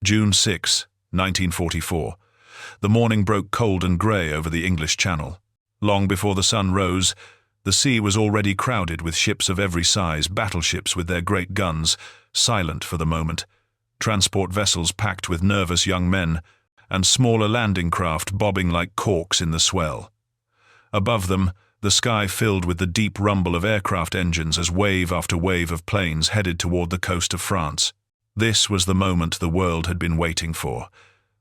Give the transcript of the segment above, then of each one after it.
June 6, 1944. The morning broke cold and grey over the English Channel. Long before the sun rose, the sea was already crowded with ships of every size, battleships with their great guns, silent for the moment, transport vessels packed with nervous young men, and smaller landing craft bobbing like corks in the swell. Above them, the sky filled with the deep rumble of aircraft engines as wave after wave of planes headed toward the coast of France. This was the moment the world had been waiting for.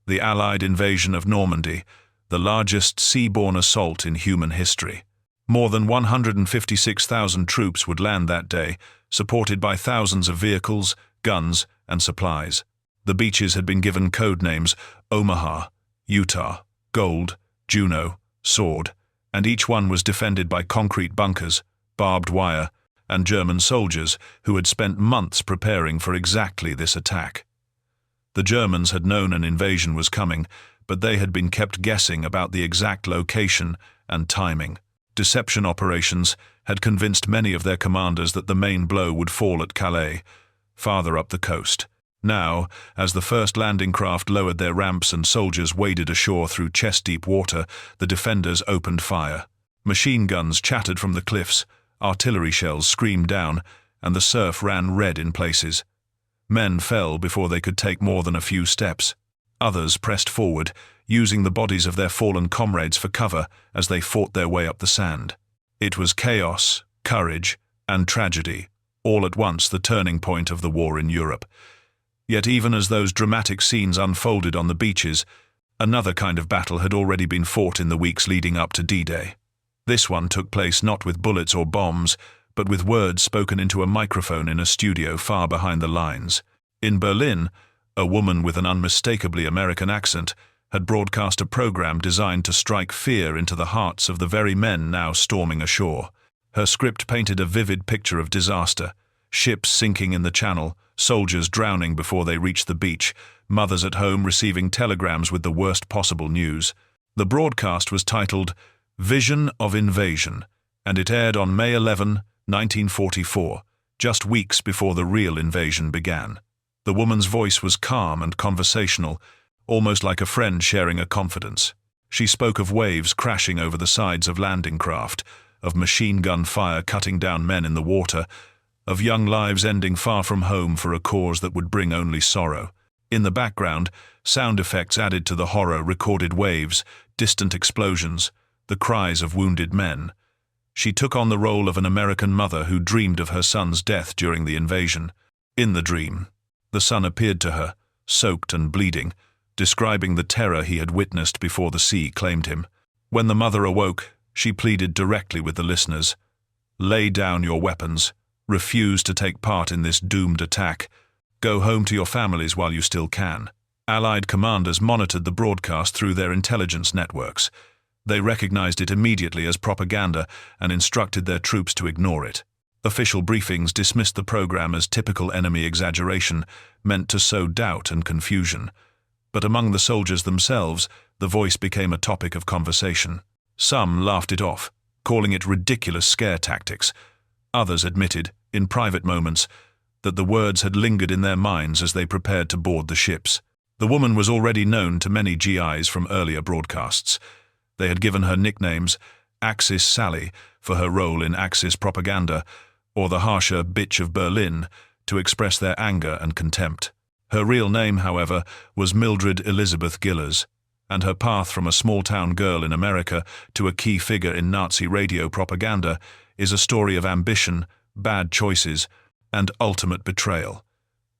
The Allied invasion of Normandy, the largest seaborne assault in human history. More than 156,000 troops would land that day, supported by thousands of vehicles, guns, and supplies. The beaches had been given code names: Omaha, Utah, Gold, Juno, Sword, and each one was defended by concrete bunkers, barbed wire, and German soldiers who had spent months preparing for exactly this attack. The Germans had known an invasion was coming, but they had been kept guessing about the exact location and timing. Deception operations had convinced many of their commanders that the main blow would fall at Calais, farther up the coast. Now, as the first landing craft lowered their ramps and soldiers waded ashore through chest-deep water, the defenders opened fire. Machine guns chattered from the cliffs, artillery shells screamed down, and the surf ran red in places. Men fell before they could take more than a few steps. Others pressed forward, using the bodies of their fallen comrades for cover as they fought their way up the sand. It was chaos, courage, and tragedy, all at once the turning point of the war in Europe. Yet even as those dramatic scenes unfolded on the beaches, another kind of battle had already been fought in the weeks leading up to D-Day. This one took place not with bullets or bombs, but with words spoken into a microphone in a studio far behind the lines. In Berlin, a woman with an unmistakably American accent had broadcast a program designed to strike fear into the hearts of the very men now storming ashore. Her script painted a vivid picture of disaster: ships sinking in the channel, soldiers drowning before they reached the beach, mothers at home receiving telegrams with the worst possible news. The broadcast was titled Vision of Invasion, and it aired on May 11, 1944, just weeks before the real invasion began. The woman's voice was calm and conversational, almost like a friend sharing a confidence. She spoke of waves crashing over the sides of landing craft, of machine gun fire cutting down men in the water, of young lives ending far from home for a cause that would bring only sorrow. In the background, sound effects added to the horror: recorded waves, distant explosions, the cries of wounded men. She took on the role of an American mother who dreamed of her son's death during the invasion. In the dream, the son appeared to her, soaked and bleeding, describing the terror he had witnessed before the sea claimed him. When the mother awoke, she pleaded directly with the listeners: "Lay down your weapons. Refuse to take part in this doomed attack. Go home to your families while you still can." Allied commanders monitored the broadcast through their intelligence networks. They recognized it immediately as propaganda and instructed their troops to ignore it. Official briefings dismissed the program as typical enemy exaggeration, meant to sow doubt and confusion. But among the soldiers themselves, the voice became a topic of conversation. Some laughed it off, calling it ridiculous scare tactics. Others admitted, in private moments, that the words had lingered in their minds as they prepared to board the ships. The woman was already known to many GIs from earlier broadcasts. They had given her nicknames: Axis Sally for her role in Axis propaganda, or the harsher Bitch of Berlin, to express their anger and contempt. Her real name, however, was Mildred Elizabeth Gillars, and her path from a small-town girl in America to a key figure in Nazi radio propaganda is a story of ambition, bad choices, and ultimate betrayal.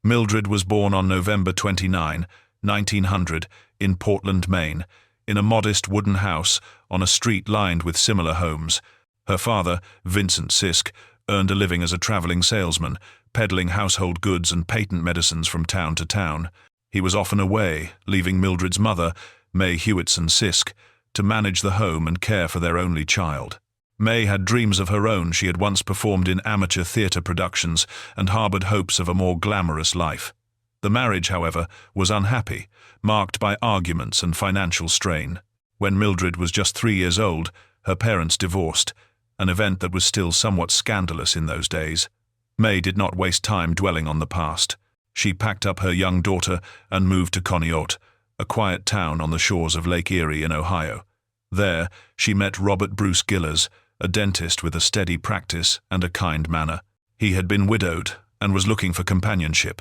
Mildred was born on November 29, 1900, in Portland, Maine, in a modest wooden house on a street lined with similar homes. Her father, Vincent Sisk, earned a living as a traveling salesman, peddling household goods and patent medicines from town to town. He was often away, leaving Mildred's mother, May Hewitson Sisk, to manage the home and care for their only child. May had dreams of her own. She had once performed in amateur theatre productions and harbored hopes of a more glamorous life. The marriage, however, was unhappy, marked by arguments and financial strain. When Mildred was just 3 years old, her parents divorced, an event that was still somewhat scandalous in those days. May did not waste time dwelling on the past. She packed up her young daughter and moved to Conneaut, a quiet town on the shores of Lake Erie in Ohio. There, she met Robert Bruce Gillars, a dentist with a steady practice and a kind manner. He had been widowed and was looking for companionship.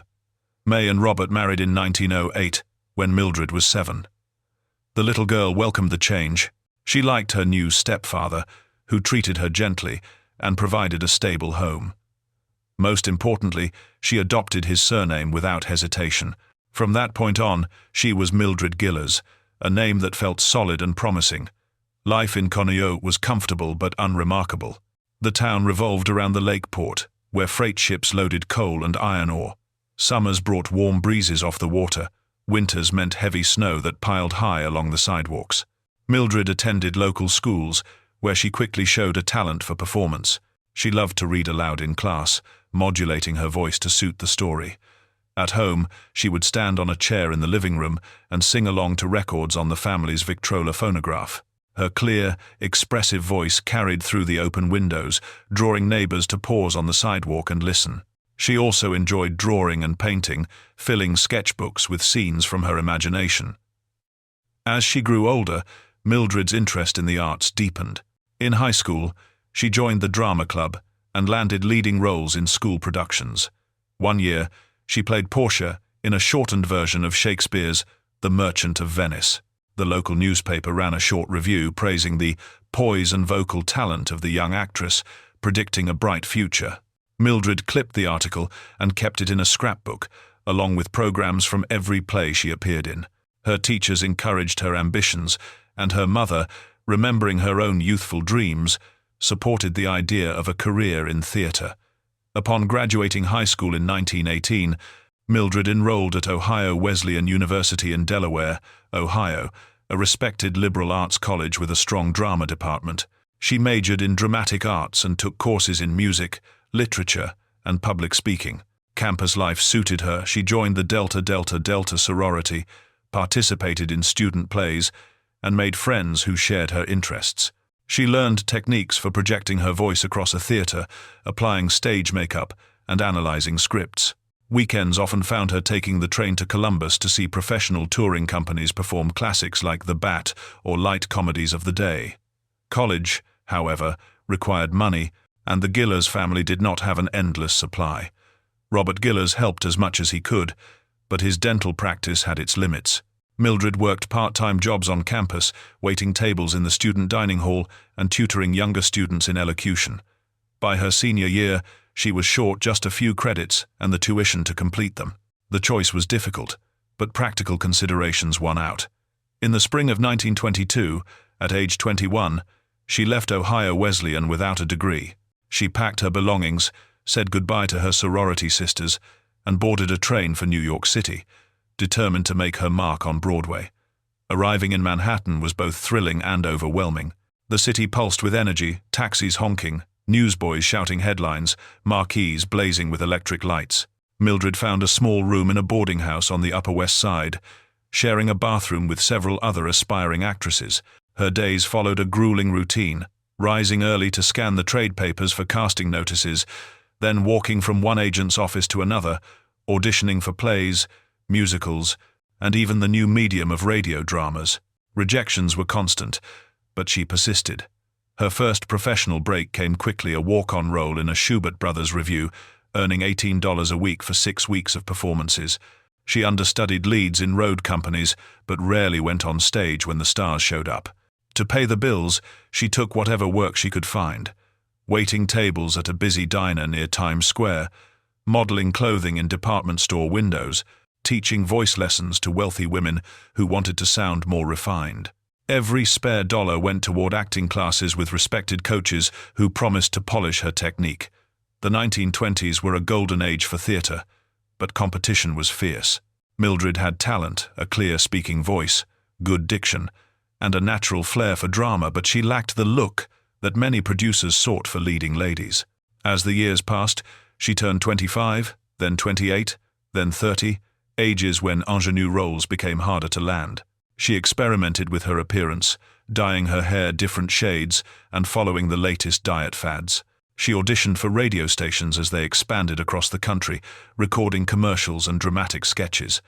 May and Robert married in 1908, when Mildred was 7. The little girl welcomed the change. She liked her new stepfather, who treated her gently and provided a stable home. Most importantly, she adopted his surname without hesitation. From that point on, she was Mildred Gillars, a name that felt solid and promising. Life in Conneaut was comfortable but unremarkable. The town revolved around the lake port, where freight ships loaded coal and iron ore. Summers brought warm breezes off the water. Winters meant heavy snow that piled high along the sidewalks. Mildred attended local schools, where she quickly showed a talent for performance. She loved to read aloud in class, modulating her voice to suit the story. At home, she would stand on a chair in the living room and sing along to records on the family's Victrola phonograph. Her clear, expressive voice carried through the open windows, drawing neighbors to pause on the sidewalk and listen. She also enjoyed drawing and painting, filling sketchbooks with scenes from her imagination. As she grew older, Mildred's interest in the arts deepened. In high school, she joined the drama club and landed leading roles in school productions. One year, she played Portia in a shortened version of Shakespeare's The Merchant of Venice. The local newspaper ran a short review praising the poise and vocal talent of the young actress, predicting a bright future. Mildred clipped the article and kept it in a scrapbook, along with programs from every play she appeared in. Her teachers encouraged her ambitions, and her mother, remembering her own youthful dreams, supported the idea of a career in theater. Upon graduating high school in 1918, Mildred enrolled at Ohio Wesleyan University in Delaware, Ohio, a respected liberal arts college with a strong drama department. She majored in dramatic arts and took courses in music, literature, and public speaking. Campus life suited her. She joined the Delta Delta Delta sorority, participated in student plays, and made friends who shared her interests. She learned techniques for projecting her voice across a theater, applying stage makeup, and analyzing scripts. Weekends often found her taking the train to Columbus to see professional touring companies perform classics like The Bat or light comedies of the day. College, however, required money, and the Gillars family did not have an endless supply. Robert Gillars helped as much as he could, but his dental practice had its limits. Mildred worked part-time jobs on campus, waiting tables in the student dining hall and tutoring younger students in elocution. By her senior year, she was short just a few credits and the tuition to complete them. The choice was difficult, but practical considerations won out. In the spring of 1922, at age 21, she left Ohio Wesleyan without a degree. She packed her belongings, said goodbye to her sorority sisters, and boarded a train for New York City, determined to make her mark on Broadway. Arriving in Manhattan was both thrilling and overwhelming. The city pulsed with energy, taxis honking, newsboys shouting headlines, marquees blazing with electric lights. Mildred found a small room in a boarding house on the Upper West Side, sharing a bathroom with several other aspiring actresses. Her days followed a grueling routine, rising early to scan the trade papers for casting notices, then walking from one agent's office to another, auditioning for plays, musicals, and even the new medium of radio dramas. Rejections were constant, but she persisted. Her first professional break came quickly, a walk-on role in a Schubert Brothers revue, earning $18 a week for 6 weeks of performances. She understudied leads in road companies, but rarely went on stage when the stars showed up. To pay the bills, she took whatever work she could find, waiting tables at a busy diner near Times Square, modeling clothing in department store windows, teaching voice lessons to wealthy women who wanted to sound more refined. Every spare dollar went toward acting classes with respected coaches who promised to polish her technique. The 1920s were a golden age for theater, but competition was fierce. Mildred had talent, a clear speaking voice, good diction, and a natural flair for drama, but she lacked the look that many producers sought for leading ladies. As the years passed, she turned 25, then 28, then 30, ages when ingenue roles became harder to land. She experimented with her appearance, dyeing her hair different shades and following the latest diet fads. She auditioned for radio stations as they expanded across the country, recording commercials and dramatic sketches.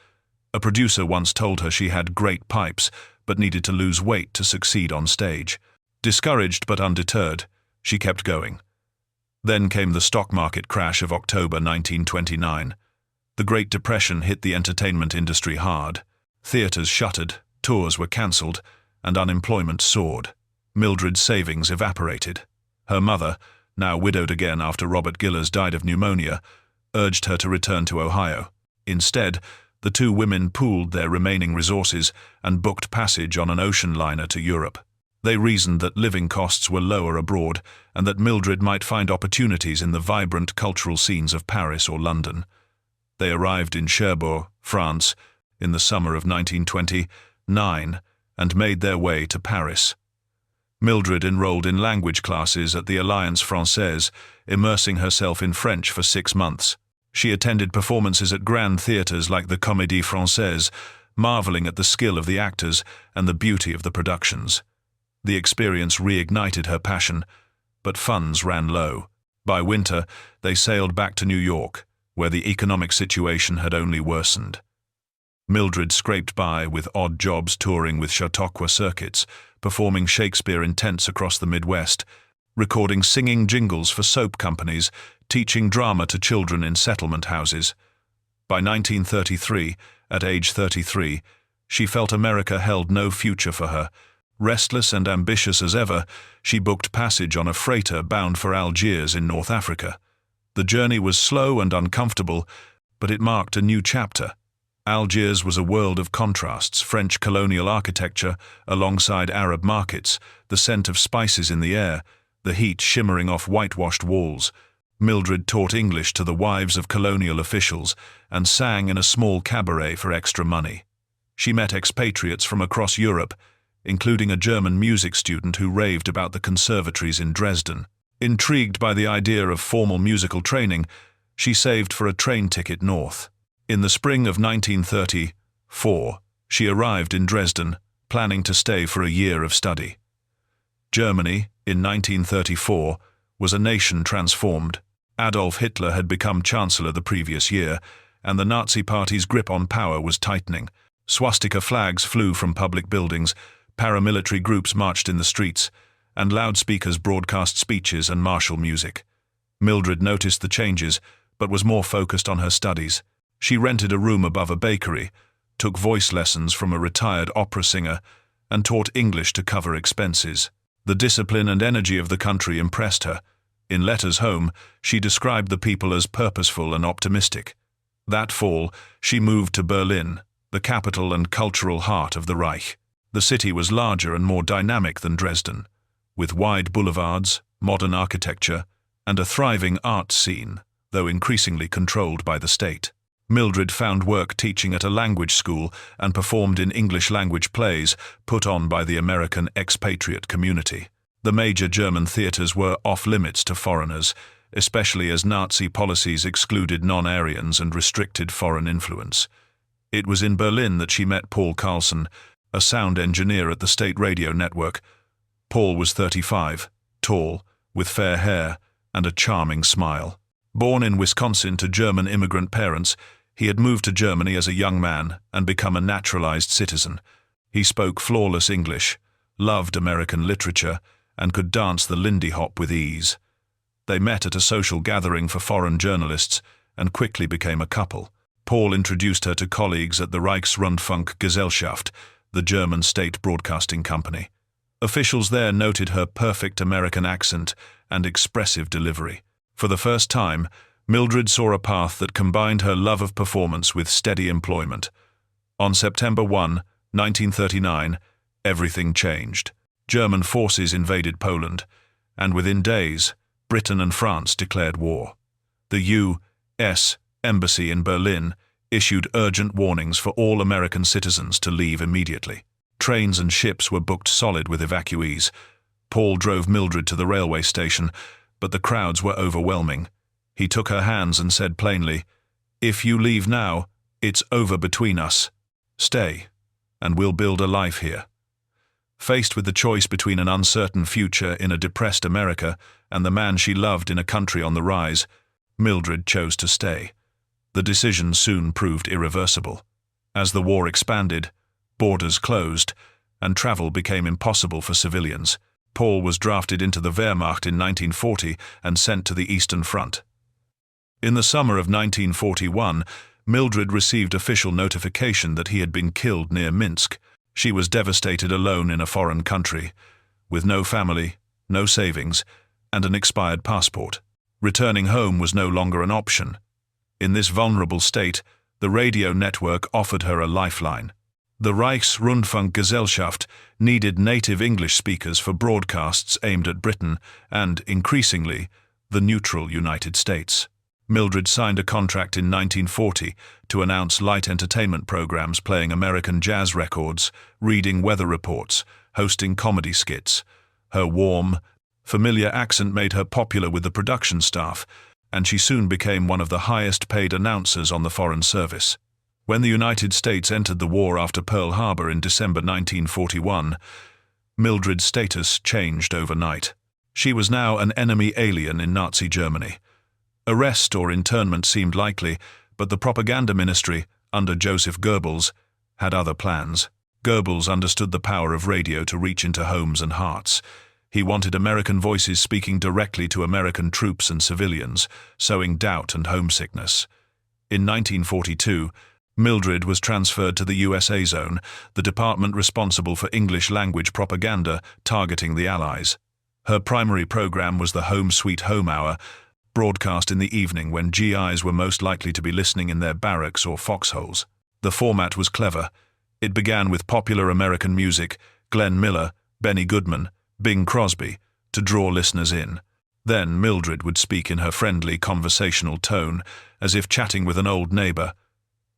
A producer once told her she had great pipes, but needed to lose weight to succeed on stage. Discouraged but undeterred, she kept going. Then came the stock market crash of October 1929. The Great Depression hit the entertainment industry hard. Theaters shuttered, tours were cancelled, and unemployment soared. Mildred's savings evaporated. Her mother, now widowed again after Robert Gillars died of pneumonia, urged her to return to Ohio. Instead, the two women pooled their remaining resources and booked passage on an ocean liner to Europe. They reasoned that living costs were lower abroad and that Mildred might find opportunities in the vibrant cultural scenes of Paris or London. They arrived in Cherbourg, France, in the summer of 1929 and made their way to Paris. Mildred enrolled in language classes at the Alliance Française, immersing herself in French for 6 months. She attended performances at grand theatres like the Comédie Française, marveling at the skill of the actors and the beauty of the productions. The experience reignited her passion, but funds ran low. By winter, they sailed back to New York, where the economic situation had only worsened. Mildred scraped by with odd jobs touring with Chautauqua circuits, performing Shakespeare in tents across the Midwest, recording singing jingles for soap companies, teaching drama to children in settlement houses. By 1933, at age 33, she felt America held no future for her. Restless and ambitious as ever, she booked passage on a freighter bound for Algiers in North Africa. The journey was slow and uncomfortable, but it marked a new chapter. Algiers was a world of contrasts: French colonial architecture alongside Arab markets, the scent of spices in the air, the heat shimmering off whitewashed walls. Mildred taught English to the wives of colonial officials and sang in a small cabaret for extra money. She met expatriates from across Europe, including a German music student who raved about the conservatories in Dresden. Intrigued by the idea of formal musical training, she saved for a train ticket north. In the spring of 1934, she arrived in Dresden, planning to stay for a year of study. Germany, in 1934, was a nation transformed. Adolf Hitler had become chancellor the previous year, and the Nazi Party's grip on power was tightening. Swastika flags flew from public buildings, paramilitary groups marched in the streets, and loudspeakers broadcast speeches and martial music. Mildred noticed the changes, but was more focused on her studies. She rented a room above a bakery, took voice lessons from a retired opera singer, and taught English to cover expenses. The discipline and energy of the country impressed her. In letters home, she described the people as purposeful and optimistic. That fall, she moved to Berlin, the capital and cultural heart of the Reich. The city was larger and more dynamic than Dresden, with wide boulevards, modern architecture, and a thriving art scene, though increasingly controlled by the state. Mildred found work teaching at a language school and performed in English-language plays put on by the American expatriate community. The major German theaters were off-limits to foreigners, especially as Nazi policies excluded non-Aryans and restricted foreign influence. It was in Berlin that she met Paul Carlson, a sound engineer at the state radio network. Paul was 35, tall, with fair hair and a charming smile. Born in Wisconsin to German immigrant parents, he had moved to Germany as a young man and become a naturalized citizen. He spoke flawless English, loved American literature, and could dance the Lindy Hop with ease. They met at a social gathering for foreign journalists and quickly became a couple. Paul introduced her to colleagues at the Reichs-Rundfunk-Gesellschaft, the German state broadcasting company. Officials there noted her perfect American accent and expressive delivery. For the first time, Mildred saw a path that combined her love of performance with steady employment. On September 1, 1939, everything changed. German forces invaded Poland, and within days, Britain and France declared war. The U.S. Embassy in Berlin issued urgent warnings for all American citizens to leave immediately. Trains and ships were booked solid with evacuees. Paul drove Mildred to the railway station, but the crowds were overwhelming. He took her hands and said plainly, "If you leave now, it's over between us. Stay, and we'll build a life here." Faced with the choice between an uncertain future in a depressed America and the man she loved in a country on the rise, Mildred chose to stay. The decision soon proved irreversible. As the war expanded, borders closed, and travel became impossible for civilians. Paul was drafted into the Wehrmacht in 1940 and sent to the Eastern Front. In the summer of 1941, Mildred received official notification that he had been killed near Minsk. She was devastated alone in a foreign country, with no family, no savings, and an expired passport. Returning home was no longer an option. In this vulnerable state, the radio network offered her a lifeline. The Reichs-Rundfunk-Gesellschaft needed native English speakers for broadcasts aimed at Britain and, increasingly, the neutral United States. Mildred signed a contract in 1940 to announce light entertainment programs playing American jazz records, reading weather reports, hosting comedy skits. Her warm, familiar accent made her popular with the production staff, and she soon became one of the highest-paid announcers on the Foreign Service. When the United States entered the war after Pearl Harbor in December 1941, Mildred's status changed overnight. She was now an enemy alien in Nazi Germany. Arrest or internment seemed likely, but the propaganda ministry, under Joseph Goebbels, had other plans. Goebbels understood the power of radio to reach into homes and hearts. He wanted American voices speaking directly to American troops and civilians, sowing doubt and homesickness. In 1942, Mildred was transferred to the USA Zone, the department responsible for English-language propaganda targeting the Allies. Her primary program was the Home Sweet Home Hour, broadcast in the evening when GIs were most likely to be listening in their barracks or foxholes. The format was clever. It began with popular American music, Glenn Miller, Benny Goodman, Bing Crosby, to draw listeners in. Then Mildred would speak in her friendly, conversational tone, as if chatting with an old neighbor.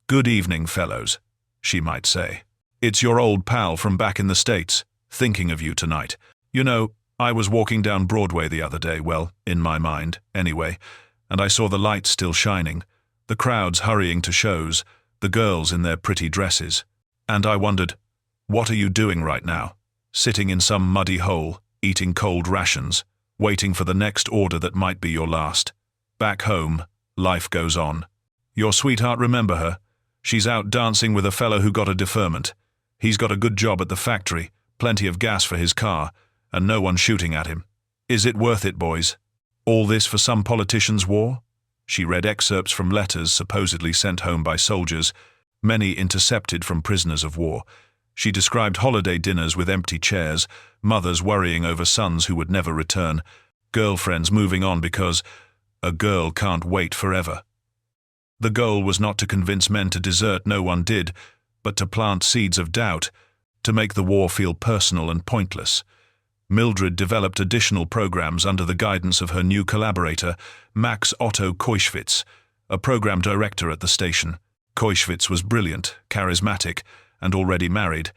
"Good evening, fellows," she might say. "It's your old pal from back in the States, thinking of you tonight. You know, I was walking down Broadway the other day, well, in my mind, anyway, and I saw the lights still shining, the crowds hurrying to shows, the girls in their pretty dresses. And I wondered, what are you doing right now? Sitting in some muddy hole, eating cold rations, waiting for the next order that might be your last. Back home, life goes on. Your sweetheart, remember her? She's out dancing with a fellow who got a deferment. He's got a good job at the factory, plenty of gas for his car, and no one shooting at him. Is it worth it, boys? All this for some politician's war?" She read excerpts from letters supposedly sent home by soldiers, many intercepted from prisoners of war. She described holiday dinners with empty chairs, mothers worrying over sons who would never return, girlfriends moving on because a girl can't wait forever. The goal was not to convince men to desert, no one did, but to plant seeds of doubt, to make the war feel personal and pointless. Mildred developed additional programs under the guidance of her new collaborator, Max Otto Keuschwitz, a program director at the station. Keuschwitz was brilliant, charismatic, and already married,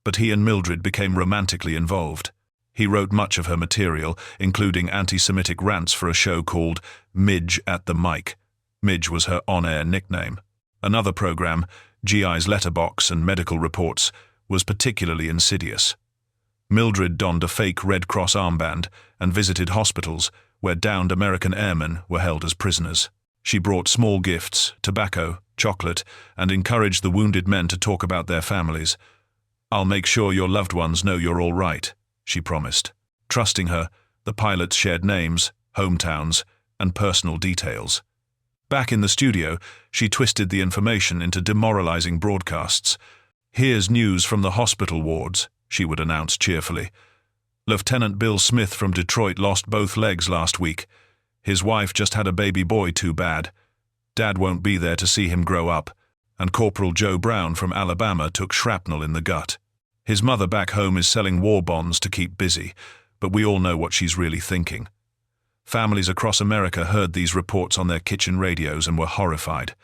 but he and Mildred became romantically involved. He wrote much of her material, including anti-Semitic rants for a show called Midge at the Mic. Midge was her on-air nickname. Another program, GI's Letterbox and Medical Reports, was particularly insidious. Mildred donned a fake Red Cross armband and visited hospitals where downed American airmen were held as prisoners. She brought small gifts, tobacco, chocolate, and encouraged the wounded men to talk about their families. "I'll make sure your loved ones know you're all right," she promised. Trusting her, the pilots shared names, hometowns, and personal details. Back in the studio, she twisted the information into demoralizing broadcasts. "Here's news from the hospital wards," she would announce cheerfully. "Lieutenant Bill Smith from Detroit lost both legs last week. His wife just had a baby boy, too bad. Dad won't be there to see him grow up. And Corporal Joe Brown from Alabama took shrapnel in the gut. His mother back home is selling war bonds to keep busy, but we all know what she's really thinking." Families across America heard these reports on their kitchen radios and were horrified.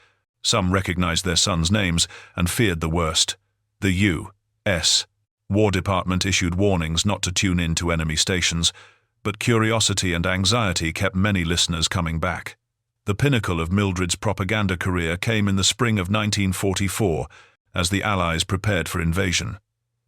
Some recognized their sons' names and feared the worst. The U.S. War Department issued warnings not to tune in to enemy stations, but curiosity and anxiety kept many listeners coming back. The pinnacle of Mildred's propaganda career came in the spring of 1944, as the Allies prepared for invasion.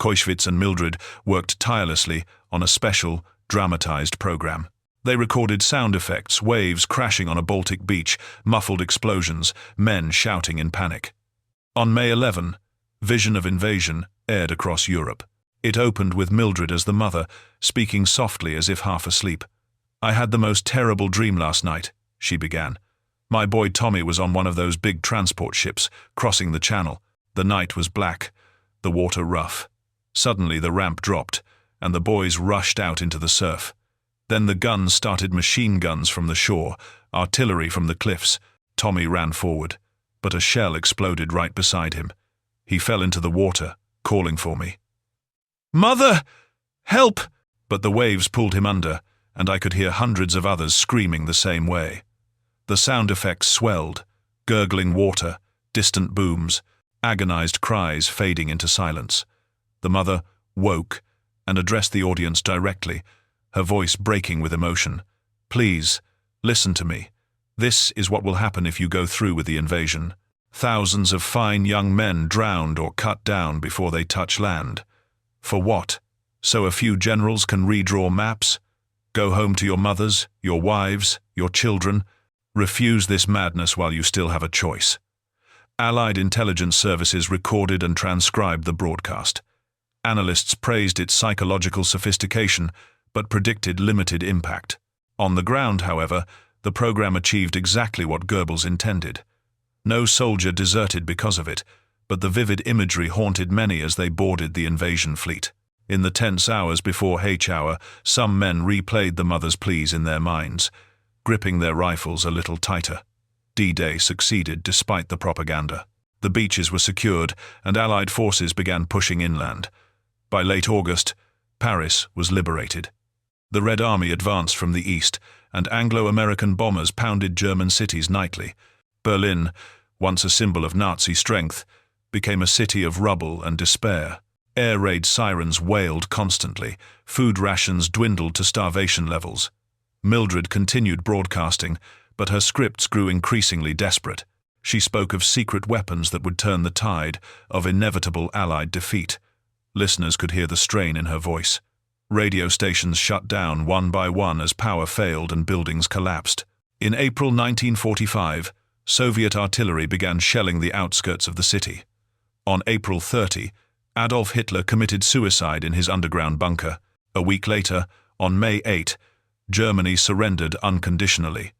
Koischwitz and Mildred worked tirelessly on a special, dramatized program. They recorded sound effects, waves crashing on a Baltic beach, muffled explosions, men shouting in panic. On May 11, Vision of Invasion aired across Europe. It opened with Mildred as the mother, speaking softly as if half asleep. "I had the most terrible dream last night," she began. "My boy Tommy was on one of those big transport ships, crossing the channel. The night was black, the water rough. Suddenly the ramp dropped, and the boys rushed out into the surf. Then the guns started, machine guns from the shore, artillery from the cliffs. Tommy ran forward, but a shell exploded right beside him. He fell into the water, calling for me. 'Mother! Help!' But the waves pulled him under, and I could hear hundreds of others screaming the same way. The sound effects swelled, gurgling water, distant booms, agonized cries fading into silence. The mother woke and addressed the audience directly, her voice breaking with emotion. 'Please, listen to me. This is what will happen if you go through with the invasion. Thousands of fine young men drowned or cut down before they touch land. For what? So a few generals can redraw maps? Go home to your mothers, your wives, your children. Refuse this madness while you still have a choice.' Allied intelligence services recorded and transcribed the broadcast. Analysts praised its psychological sophistication, but predicted limited impact. On the ground, however, the program achieved exactly what Goebbels intended. No soldier deserted because of it, but the vivid imagery haunted many as they boarded the invasion fleet. In the tense hours before H-hour, some men replayed the mother's pleas in their minds, gripping their rifles a little tighter. D-Day succeeded despite the propaganda. The beaches were secured, and Allied forces began pushing inland. By late August, Paris was liberated. The Red Army advanced from the east, and Anglo-American bombers pounded German cities nightly. Berlin, once a symbol of Nazi strength, became a city of rubble and despair. Air raid sirens wailed constantly. Food rations dwindled to starvation levels. Mildred continued broadcasting, but her scripts grew increasingly desperate. She spoke of secret weapons that would turn the tide, of inevitable Allied defeat. Listeners could hear the strain in her voice. Radio stations shut down one by one as power failed and buildings collapsed. In April 1945, Soviet artillery began shelling the outskirts of the city. On April 30, Adolf Hitler committed suicide in his underground bunker. A week later, on May 8, Germany surrendered unconditionally.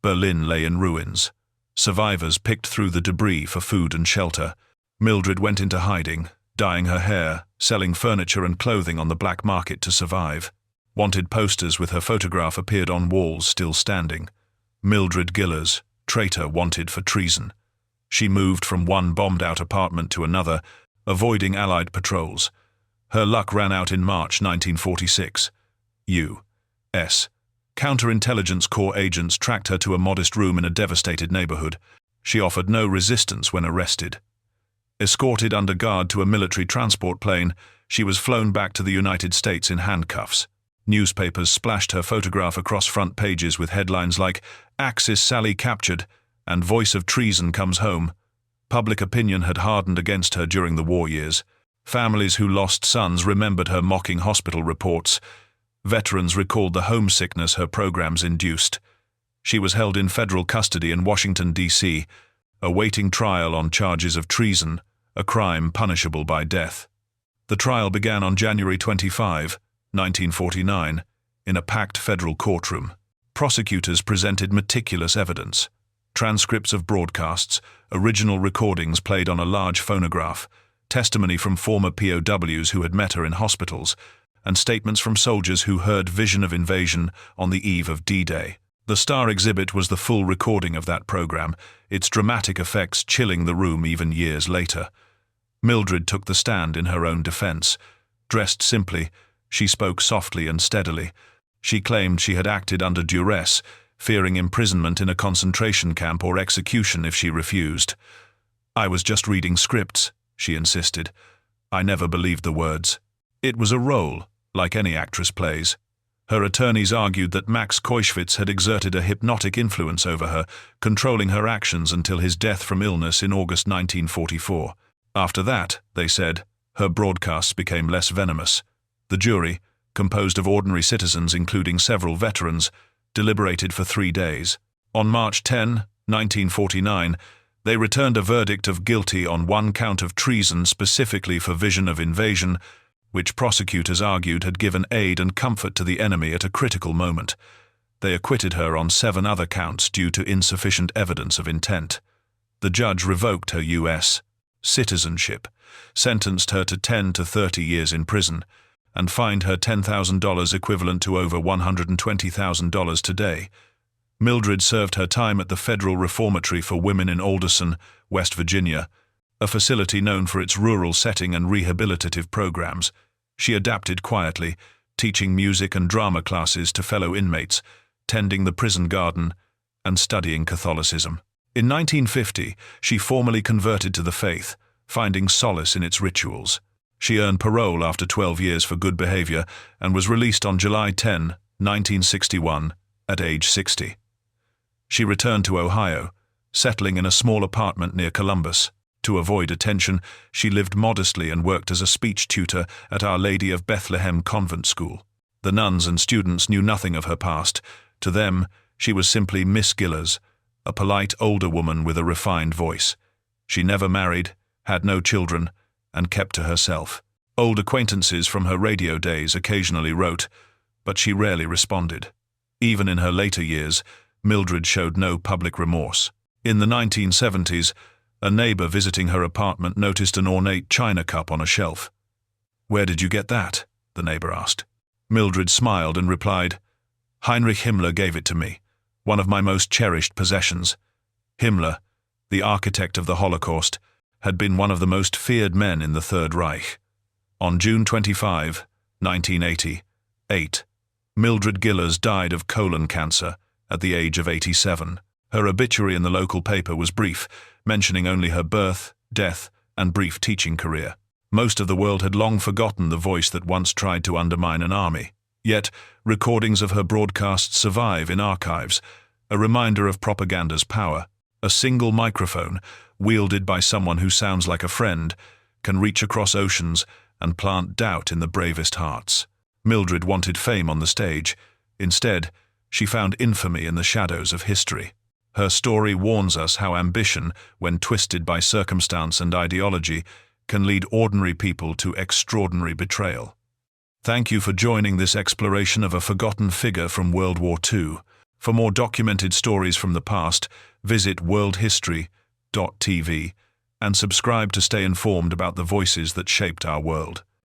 Berlin lay in ruins. Survivors picked through the debris for food and shelter. Mildred went into hiding, dyeing her hair, selling furniture and clothing on the black market to survive. Wanted posters with her photograph appeared on walls still standing. Mildred Gillars, traitor wanted for treason. She moved from one bombed-out apartment to another, avoiding Allied patrols. Her luck ran out in March 1946. U.S. Counterintelligence Corps agents tracked her to a modest room in a devastated neighborhood. She offered no resistance when arrested. Escorted under guard to a military transport plane, she was flown back to the United States in handcuffs. Newspapers splashed her photograph across front pages with headlines like "Axis Sally Captured" and "Voice of Treason Comes Home." Public opinion had hardened against her during the war years. Families who lost sons remembered her mocking hospital reports. Veterans recalled the homesickness her programs induced. She was held in federal custody in Washington, D.C., awaiting trial on charges of treason, a crime punishable by death. The trial began on January 25, 1949, in a packed federal courtroom. Prosecutors presented meticulous evidence. Transcripts of broadcasts, original recordings played on a large phonograph, testimony from former POWs who had met her in hospitals, and statements from soldiers who heard Vision of Invasion on the eve of D-Day. The star exhibit was the full recording of that program, its dramatic effects chilling the room even years later. Mildred took the stand in her own defense. Dressed simply, she spoke softly and steadily. She claimed she had acted under duress, fearing imprisonment in a concentration camp or execution if she refused. "I was just reading scripts," she insisted. "I never believed the words. It was a role, like any actress plays." Her attorneys argued that Max Koischwitz had exerted a hypnotic influence over her, controlling her actions until his death from illness in August 1944. After that, they said, her broadcasts became less venomous. The jury, composed of ordinary citizens including several veterans, deliberated for 3 days. On March 10, 1949, they returned a verdict of guilty on 1 count of treason specifically for vision of invasion, which prosecutors argued had given aid and comfort to the enemy at a critical moment. They acquitted her on 7 other counts due to insufficient evidence of intent. The judge revoked her U.S. citizenship, sentenced her to 10 to 30 years in prison, and fined her $10,000 equivalent to over $120,000 today. Mildred served her time at the Federal Reformatory for Women in Alderson, West Virginia, a facility known for its rural setting and rehabilitative programs. She adapted quietly, teaching music and drama classes to fellow inmates, tending the prison garden, and studying Catholicism. In 1950, she formally converted to the faith, finding solace in its rituals. She earned parole after 12 years for good behavior and was released on July 10, 1961, at age 60. She returned to Ohio, settling in a small apartment near Columbus. To avoid attention, she lived modestly and worked as a speech tutor at Our Lady of Bethlehem Convent School. The nuns and students knew nothing of her past. To them, she was simply Miss Gillars, a polite older woman with a refined voice. She never married, had no children, and kept to herself. Old acquaintances from her radio days occasionally wrote, but she rarely responded. Even in her later years, Mildred showed no public remorse. In the 1970s, a neighbor visiting her apartment noticed an ornate china cup on a shelf. "Where did you get that?" the neighbor asked. Mildred smiled and replied, "Heinrich Himmler gave it to me, one of my most cherished possessions." Himmler, the architect of the Holocaust, had been one of the most feared men in the Third Reich. On June 25, 1988, Mildred Gillars died of colon cancer at the age of 87. Her obituary in the local paper was brief, mentioning only her birth, death, and brief teaching career. Most of the world had long forgotten the voice that once tried to undermine an army. Yet, recordings of her broadcasts survive in archives, a reminder of propaganda's power. A single microphone, wielded by someone who sounds like a friend, can reach across oceans and plant doubt in the bravest hearts. Mildred wanted fame on the stage. Instead, she found infamy in the shadows of history. Her story warns us how ambition, when twisted by circumstance and ideology, can lead ordinary people to extraordinary betrayal. Thank you for joining this exploration of a forgotten figure from World War II. For more documented stories from the past, visit worldhistory.tv and subscribe to stay informed about the voices that shaped our world.